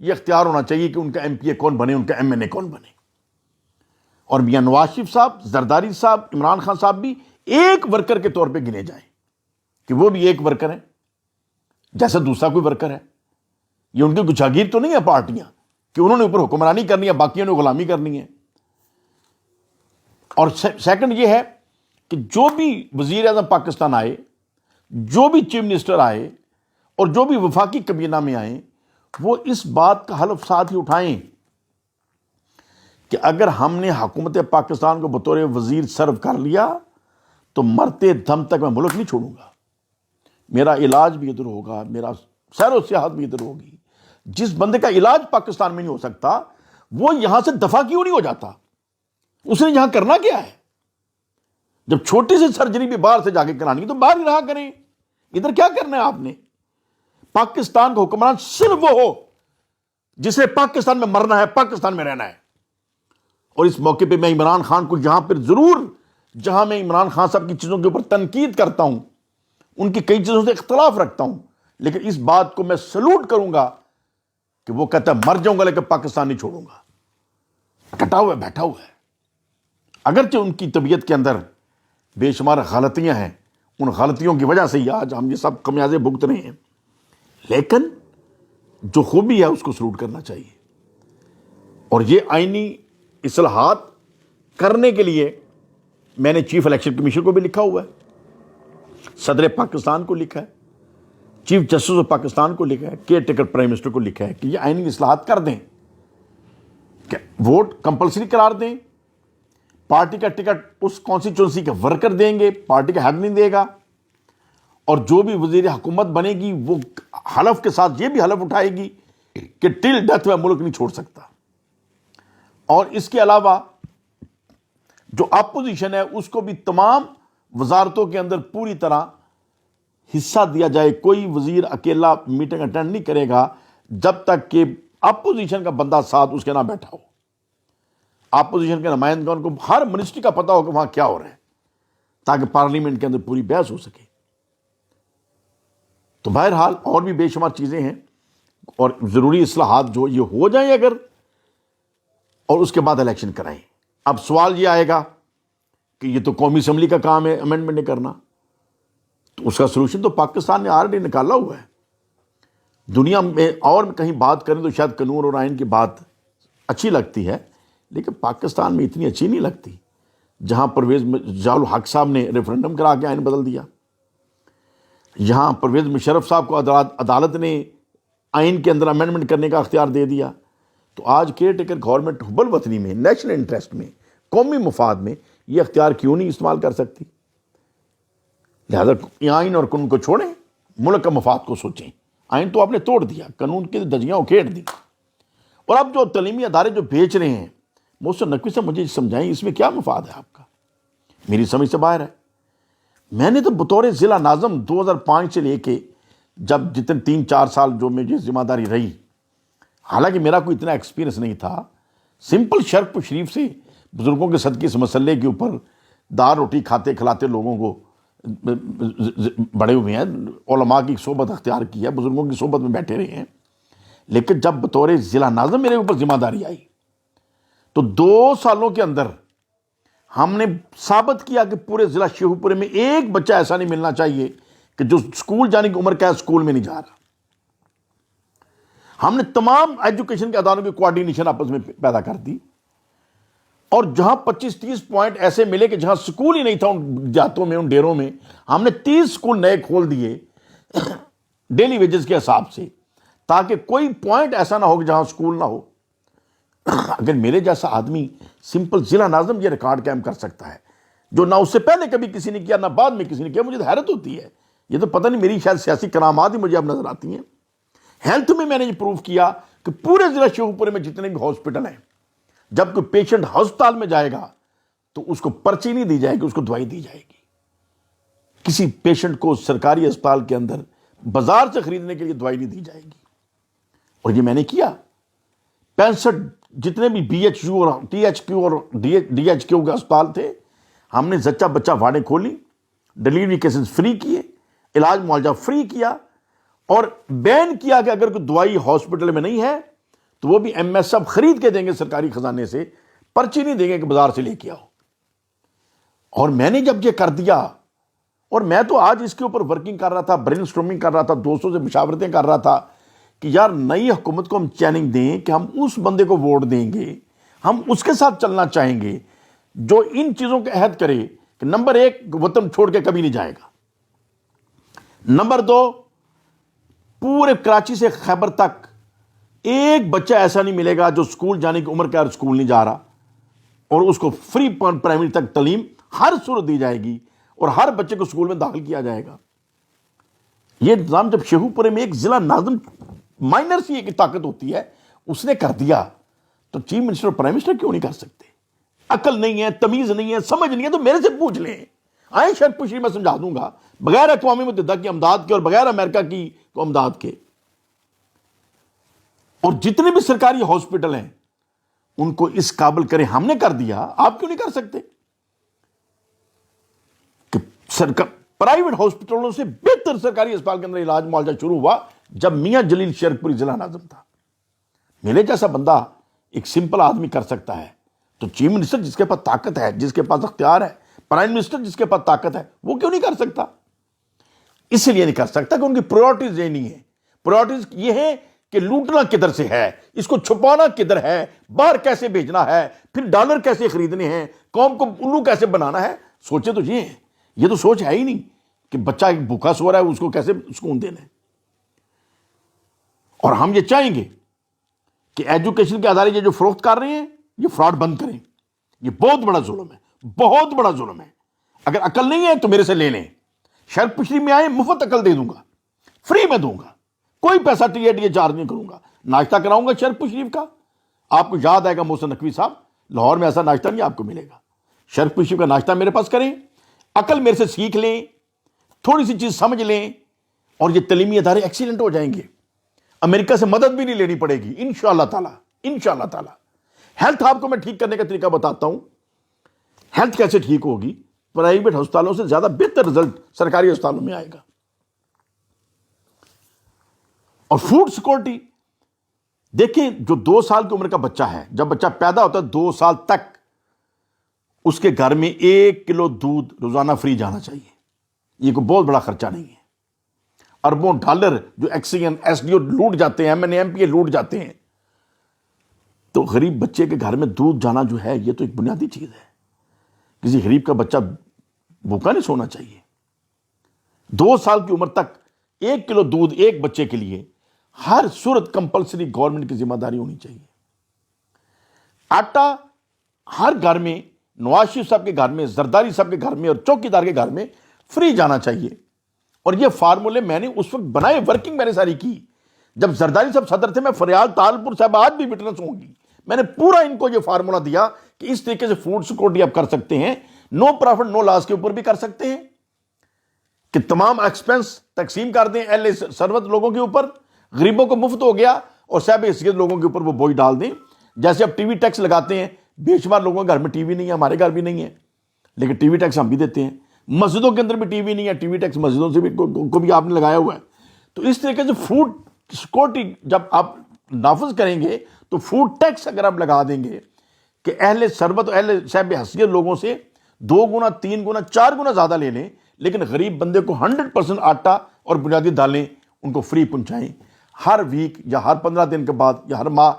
یہ اختیار ہونا چاہیے کہ ان کا ایم پی اے کون بنے، ان کا ایم این اے کون بنے. اور میاں نواز شریف صاحب، زرداری صاحب، عمران خان صاحب بھی ایک ورکر کے طور پہ گنے جائیں کہ وہ بھی ایک ورکر ہیں جیسا دوسرا کوئی ورکر ہے. یہ ان کی کچھ جاگیر تو نہیں ہے پارٹیاں کہ انہوں نے اوپر حکمرانی کرنی ہے، باقیوں نے غلامی کرنی ہے. اور سیکنڈ یہ ہے کہ جو بھی وزیر اعظم پاکستان آئے، جو بھی چیف منسٹر آئے اور جو بھی وفاقی کابینہ میں آئے، وہ اس بات کا حلف ساتھ ہی اٹھائیں کہ اگر ہم نے حکومت پاکستان کو بطور وزیر سرو کر لیا تو مرتے دم تک میں ملک نہیں چھوڑوں گا. میرا علاج بھی ادھر ہوگا، میرا سیر و سیاحت بھی ادھر ہوگی. جس بندے کا علاج پاکستان میں نہیں ہو سکتا وہ یہاں سے دفع کیوں نہیں ہو جاتا؟ اس نے یہاں کرنا کیا ہے؟ جب چھوٹی سی سرجری بھی باہر سے جا کے کرانی ہے تو باہر ہی رہا کریں. ادھر کیا کرنا ہے آپ نے؟ پاکستان کا حکمران صرف وہ ہو جسے پاکستان میں مرنا ہے، پاکستان میں رہنا ہے. اور اس موقع پہ میں عمران خان کو یہاں پر ضرور، جہاں میں عمران خان صاحب کی چیزوں کے اوپر تنقید کرتا ہوں، ان کی کئی چیزوں سے اختلاف رکھتا ہوں، لیکن اس بات کو میں سلوٹ کروں گا کہ وہ کہتا ہے مر جاؤں گا لیکن پاکستان نہیں چھوڑوں گا. کٹا ہوا ہے، بیٹھا ہوا ہے. اگرچہ ان کی طبیعت کے اندر بے شمار غلطیاں ہیں، ان غلطیوں کی وجہ سے ہی آج ہم یہ سب خمیازے بھگت رہے ہیں، لیکن جو خوبی ہے اس کو سلوٹ کرنا چاہیے. اور یہ آئینی اصلاحات کرنے کے لیے میں نے چیف الیکشن کمیشن کو بھی لکھا ہوا ہے، صدر پاکستان کو لکھا ہے، چیف جسٹس آف پاکستان کو لکھا ہے، کیئر ٹیکر پرائم منسٹر کو لکھا ہے کہ یہ آئینی اصلاحات کر دیں، کہ ووٹ کمپلسری قرار دیں، پارٹی کا ٹکٹ اس کانسٹیچوئنسی کے ورکر دیں گے، پارٹی کا ہیڈ نہیں دے گا. اور جو بھی وزیر حکومت بنے گی وہ حلف کے ساتھ یہ بھی حلف اٹھائے گی کہ ٹل ڈیتھ میں ملک نہیں چھوڑ سکتا. اور اس کے علاوہ جو اپوزیشن ہے اس کو بھی تمام وزارتوں کے اندر پوری طرح حصہ دیا جائے. کوئی وزیر اکیلا میٹنگ اٹینڈ نہیں کرے گا جب تک کہ اپوزیشن کا بندہ ساتھ اس کے نہ بیٹھا ہو. اپوزیشن کے نمائندگان کو ہر منسٹری کا پتہ ہو کہ وہاں کیا ہو رہا ہے، تاکہ پارلیمنٹ کے اندر پوری بحث ہو سکے. تو بہرحال اور بھی بے شمار چیزیں ہیں اور ضروری اصلاحات جو یہ ہو جائیں اگر، اور اس کے بعد الیکشن کرائیں. اب سوال یہ آئے گا کہ یہ تو قومی اسمبلی کا کام ہے امینڈمنٹ کرنا، تو اس کا سلوشن تو پاکستان نے آلریڈی نکالا ہوا ہے. دنیا میں اور کہیں بات کریں تو شاید قانون اور آئین کی بات اچھی لگتی ہے، لیکن پاکستان میں اتنی اچھی نہیں لگتی. جہاں پرویز ضیاء الحق صاحب نے ریفرنڈم کرا کے آئین بدل دیا، یہاں پرویز مشرف صاحب کو عدالت نے آئین کے اندر امینڈمنٹ کرنے کا اختیار دے دیا، تو آج کیئر ٹیکر گورنمنٹ حب الوطنی میں، نیشنل انٹرسٹ میں، قومی مفاد میں یہ اختیار کیوں نہیں استعمال کر سکتی؟ لہذا آئین اور قانون کو چھوڑیں، ملک کا مفاد کو سوچیں. آئین تو آپ نے توڑ دیا، قانون کی دجیاں اکھیڑ دی. اور اب جو تعلیمی ادارے جو بیچ رہے ہیں، محسن نقوی سے مجھے سمجھائیں اس میں کیا مفاد ہے آپ کا؟ میری سمجھ سے باہر ہے. میں نے تو بطور ضلع ناظم 2005 سے لے کے جب جتنے 3-4 سال جو مجھے ذمہ داری رہی، حالانکہ میرا کوئی اتنا ایکسپیرینس نہیں تھا، سمپل شرف شریف سے بزرگوں کے صدقے اس مسئلے کے اوپر دال روٹی کھاتے کھلاتے لوگوں کو بڑے ہوئے ہیں، علماء کی صحبت اختیار کی ہے، بزرگوں کی صحبت میں بیٹھے رہے ہیں. لیکن جب بطور ضلع ناظم میرے اوپر ذمہ داری آئی تو 2 سالوں کے اندر ہم نے ثابت کیا کہ پورے ضلع شیخو پورے میں ایک بچہ ایسا نہیں ملنا چاہیے کہ جو اسکول جانے کی عمر کا ہے اسکول میں نہیں جا رہا. ہم نے تمام ایجوکیشن کے اداروں کی کوارڈینیشن آپس میں پیدا کر دی، اور جہاں 25-30 پوائنٹ ایسے ملے کہ جہاں سکول ہی نہیں تھا ان جاتوں میں، ان ڈیروں میں، ہم نے 30 سکول نئے کھول دیے ڈیلی ویجز کے حساب سے، تاکہ کوئی پوائنٹ ایسا نہ ہو کہ جہاں سکول نہ ہو. اگر میرے جیسا آدمی سمپل ضلع ناظم یہ ریکارڈ قائم کر سکتا ہے جو نہ اس سے پہلے کبھی کسی نے کیا نہ بعد میں کسی نے کیا، مجھے تو حیرت ہوتی ہے. یہ تو پتہ نہیں میری شاید سیاسی کرامات ہی مجھے اب نظر آتی ہیں. ہیلتھ میں نے یہ پروف کیا کہ پورے ضلع شیخو پورے میں جتنے بھی ہاسپٹل ہیں، جب کوئی پیشنٹ ہسپتال میں جائے گا تو اس کو پرچی نہیں دی جائے گی، اس کو دوائی دی جائے گی. کسی پیشنٹ کو سرکاری اسپتال کے اندر بازار سے خریدنے کے لیے دوائی نہیں دی جائے گی. اور یہ میں نے کیا. 65 جتنے بھی بی ایچ یو اور ٹی ایچ کیو اور ڈی ایچ کیو کے اسپتال تھے، ہم نے زچہ بچہ وارڈیں کھولی، ڈلیوری کیسز فری کیے، علاج معالجہ فری کیا، اور بین کیا کہ اگر کوئی دوائی ہاسپٹل میں نہیں ہے تو وہ بھی ایم ایس صاحب خرید کے دیں گے سرکاری خزانے سے، پرچی نہیں دیں گے کہ بازار سے لے کے آؤ۔ اور میں نے جب یہ کر دیا، اور میں تو آج اس کے اوپر ورکنگ کر رہا تھا، برین سٹورمنگ کر رہا تھا، دوستوں سے مشاورتیں کر رہا تھا کہ یار نئی حکومت کو ہم چیلنج دیں کہ ہم اس بندے کو ووٹ دیں گے، ہم اس کے ساتھ چلنا چاہیں گے جو ان چیزوں کے عہد کرے کہ نمبر 1 وطن چھوڑ کے کبھی نہیں جائے گا، نمبر 2 پورے کراچی سے خیبر تک ایک بچہ ایسا نہیں ملے گا جو سکول جانے کی عمر کا اور سکول نہیں جا رہا، اور اس کو فری پرائمری تک تعلیم ہر صورت دی جائے گی اور ہر بچے کو سکول میں داخل کیا جائے گا۔ یہ نظام جب شیخو پورے میں ایک ضلع ناظم مائنر سی ایک طاقت ہوتی ہے اس نے کر دیا، تو چیف منسٹر اور پرائم منسٹر کیوں نہیں کر سکتے؟ عقل نہیں ہے، تمیز نہیں ہے، سمجھ نہیں ہے تو میرے سے پوچھ لیں، آئیں شرط پوچھیں، میں سمجھا دوں گا، بغیر اقوام متحدہ کی امداد کے اور بغیر امریکہ کی امداد کے۔ اور جتنے بھی سرکاری ہاسپٹل ہیں ان کو اس قابل کریں، ہم نے کر دیا، آپ کیوں نہیں کر سکتے؟ کہ پرائیویٹ ہاسپٹلوں سے بہتر سرکاری اسپتال کے اندر علاج معالجہ شروع ہوا جب میاں جلیل شیخ پوری ضلع ناظم تھا۔ میرے جیسا بندہ ایک سمپل آدمی کر سکتا ہے، تو چیف منسٹر جس کے پاس طاقت ہے، جس کے پاس اختیار ہے، پرائم منسٹر جس کے پاس طاقت ہے، وہ کیوں نہیں کر سکتا؟ اس لیے نہیں کر سکتا کہ ان کی پرائورٹیز یہ نہیں ہے۔ پرائورٹیز یہ ہے کہ لوٹنا کدھر سے ہے، اس کو چھپانا کدھر ہے، باہر کیسے بھیجنا ہے، پھر ڈالر کیسے خریدنے ہیں، قوم کو الو کیسے بنانا ہے۔ سوچے تو یہ ہے، یہ تو سوچ ہے ہی نہیں کہ بچہ ایک بھوکا سو رہا ہے اس کو کیسے سکون دینا ہے۔ اور ہم یہ چاہیں گے کہ ایجوکیشن کے ادارے یہ جو فروخت کر رہے ہیں یہ فراڈ بند کریں، یہ بہت بڑا ظلم ہے، بہت بڑا ظلم ہے۔ اگر عقل نہیں ہے تو میرے سے لے لیں، شرط پشری میں آئیں، مفت عقل دے دوں گا، فری میں دوں گا، کوئی پیسہ ٹی چارج نہیں کروں گا، ناشتہ کراؤں گا شرط شریف کا۔ آپ کو یاد آئے گا محسن نقوی صاحب، لاہور میں ایسا ناشتہ نہیں آپ کو ملے گا۔ شرط شریف کا ناشتہ میرے پاس کریں، عقل میرے سے سیکھ لیں، تھوڑی سی چیز سمجھ لیں، اور یہ تعلیمی ادارے ایکسیلنٹ ہو جائیں گے۔ امریکہ سے مدد بھی نہیں لینی پڑے گی انشاءاللہ تعالی، انشاءاللہ تعالی۔ ہیلتھ آپ کو میں ٹھیک کرنے کا طریقہ بتاتا ہوں، ہیلتھ کیسے ٹھیک ہوگی؟ پرائیویٹ ہسپتالوں سے زیادہ بہتر رزلٹ سرکاری ہسپتالوں میں آئے گا۔ اور فوڈ سیکورٹی دیکھیں، جو 2 سال کی عمر کا بچہ ہے، جب بچہ پیدا ہوتا ہے 2 سال تک اس کے گھر میں 1 کلو دودھ روزانہ فری جانا چاہیے۔ یہ کوئی بہت بڑا خرچہ نہیں ہے۔ اربوں ڈالر جو ایکسین ایس ڈی او لوٹ جاتے ہیں، ایم پی اے لوٹ جاتے ہیں، تو غریب بچے کے گھر میں دودھ جانا جو ہے یہ تو ایک بنیادی چیز ہے۔ کسی غریب کا بچہ بھوکا نہیں سونا چاہیے۔ 2 سال کی عمر تک 1 کلو دودھ ایک بچے کے لیے ہر صورت کمپلسری گورنمنٹ کی ذمہ داری ہونی چاہیے۔ آٹا ہر گھر میں، نواز شریف صاحب کے گھر میں، زرداری صاحب کے گھر میں اور چوکی دار کے گھر میں فری جانا چاہیے۔ اور یہ فارمولے میں نے اس وقت بنائے، ورکنگ میں نے ساری کی جب زرداری صاحب صدر تھے۔ میں فریال تالپور صاحب آج بھی وٹنس ہوں گی، میں نے پورا ان کو یہ فارمولا دیا کہ اس طریقے سے فوڈ سیکورٹی آپ کر سکتے ہیں، نو پروفٹ نو لاس کے اوپر بھی کر سکتے ہیں کہ تمام ایکسپنس تقسیم کر دیں اہل ثروت لوگوں کے اوپر، غریبوں کو مفت ہو گیا، اور صاحب حیثیت لوگوں کے اوپر وہ بوجھ ڈال دیں۔ جیسے اب ٹی وی ٹیکس لگاتے ہیں، بے شمار لوگوں کے گھر میں ٹی وی نہیں ہے، ہمارے گھر بھی نہیں ہے، لیکن ٹی وی ٹیکس ہم بھی دیتے ہیں۔ مسجدوں کے اندر بھی ٹی وی نہیں ہے، ٹی وی ٹیکس مسجدوں سے بھی کو بھی آپ نے لگایا ہوا ہے۔ تو اس طریقے سے فوڈ سیکورٹی جب آپ نافذ کریں گے تو فوڈ ٹیکس اگر آپ لگا دیں گے کہ اہل ثروت اہل صاحب حیثیت لوگوں سے 2 گنا 3 گنا 4 گنا زیادہ لے لیں، لیکن غریب بندے کو 100% آٹا اور بنیادی دالیں ان کو فری پہنچائیں۔ ہر ویک یا ہر 15 دن کے بعد یا ہر ماہ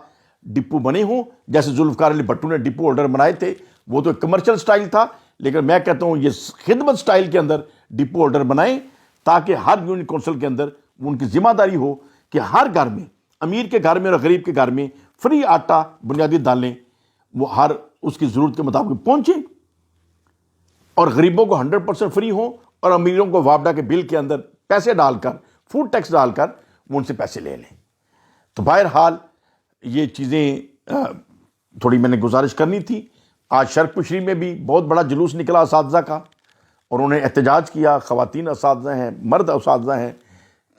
ڈپو بنے ہوں، جیسے ذوالفقار علی بھٹو نے ڈپو ہولڈر بنائے تھے، وہ تو ایک کمرشل سٹائل تھا، لیکن میں کہتا ہوں یہ خدمت سٹائل کے اندر ڈپو ہولڈر بنائیں، تاکہ ہر یونین کونسل کے اندر ان کی ذمہ داری ہو کہ ہر گھر میں، امیر کے گھر میں اور غریب کے گھر میں فری آٹا بنیادی دالیں وہ ہر اس کی ضرورت کے مطابق پہنچیں، اور غریبوں کو 100% فری ہوں، اور امیروں کو وابڈا کے بل کے اندر پیسے ڈال کر، فوڈ ٹیکس ڈال کر وہ ان سے پیسے لے لیں۔ تو بہرحال یہ چیزیں تھوڑی میں نے گزارش کرنی تھی۔ آج شرق پشری میں بھی بہت بڑا جلوس نکلا اساتذہ کا، اور انہوں نے احتجاج کیا، خواتین اساتذہ ہیں، مرد اساتذہ ہیں،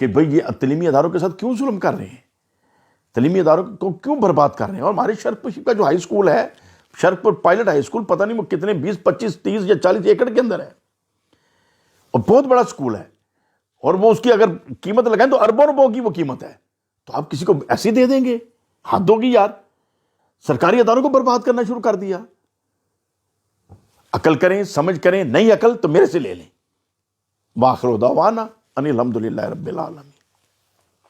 کہ بھئی یہ تعلیمی اداروں کے ساتھ کیوں ظلم کر رہے ہیں، تعلیمی اداروں کو کیوں برباد کر رہے ہیں۔ اور ہمارے شرق پشری کا جو ہائی اسکول ہے، شرق پور پائلٹ ہائی اسکول، پتہ نہیں وہ کتنے 20 25 30 یا 40 ایکڑ کے اندر ہے، اور بہت بڑا اسکول ہے، اور وہ اس کی اگر قیمت لگائیں تو اربوں روپوں کی وہ قیمت ہے، تو آپ کسی کو ایسے دے دیں گے؟ حد ہوگی یار، سرکاری اداروں کو برباد کرنا شروع کر دیا۔ عقل کریں، سمجھ کریں، نہیں عقل تو میرے سے لے لیں۔ وآخر دعوانا ان الحمد للہ رب العالمین۔